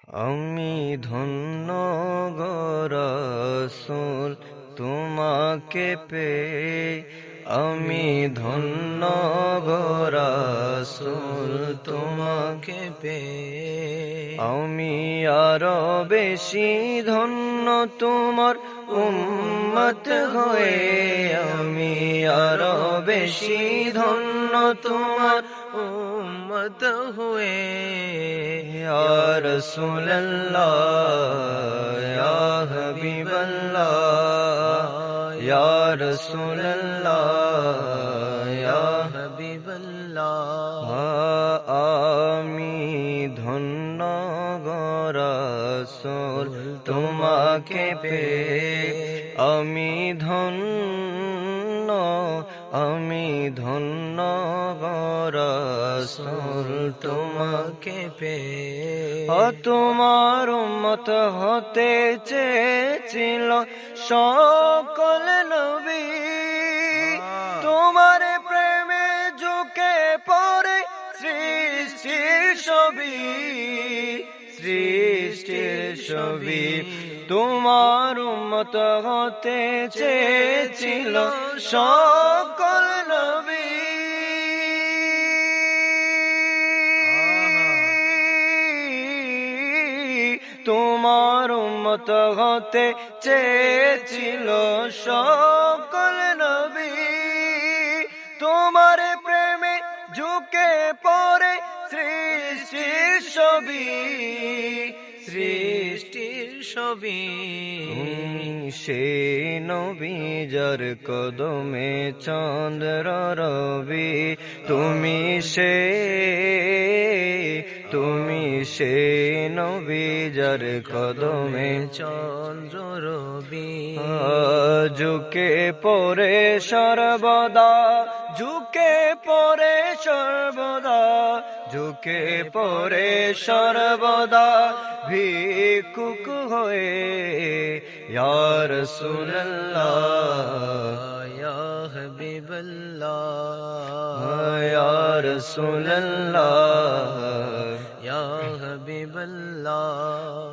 আমি ধন্য গো রাসূল তোমাকে পেয়ে, আমি ধন্য গো রাসূল তোমাকে পেয়ে। আমি আরো বেশি ধন্য তোমার উম্মত হয়ে, আমি আরো বেশি ধন্য তোমার উম্মত হয়ে। ইয়া রাসূলুল্লাহ ইয়া হাবিবাল্লাহ, ইয়া রাসূলুল্লাহ ইয়া হাবিবাল্লাহ। আমি ধন্য গো রাসূল তোমাকে পেয়ে, আমি ধন্য, আমি ধন্য গো রাসূল তোমাকে পেয়ে। তোমার উম্মত হতে চেয়েছিল সকল নবী, তোমার প্রেমে ঝুঁকে পড়ে সৃষ্টির ছবি, সৃষ্টির ছবি। তোমার উম্মত হতে চেয়েছিল সকল নবী, তোমার উম্মত হতে চেয়েছিল সকল নবী। তোমার প্রেমে ঝুঁকে পড়ে সৃষ্টির ছবি, সৃষ্টির ছবি। সে নবী যার কদমে চন্দ্র রবি, তুমি সে, তুমি সে নবী যার কদমে চন্দ্র রবি। ঝুঁকে পড়ে সর্বদা, ঝুঁকে পড়ে সর্বদা, ঝুঁকে পড়ে সর্বদা ভিক্ষুক হয়ে। ইয়া রাসূলুল্লাহ ইয়া হাবিবাল্লাহ, ইয়া রাসূলুল্লাহ ইয়া হাবিবাল্লাহ।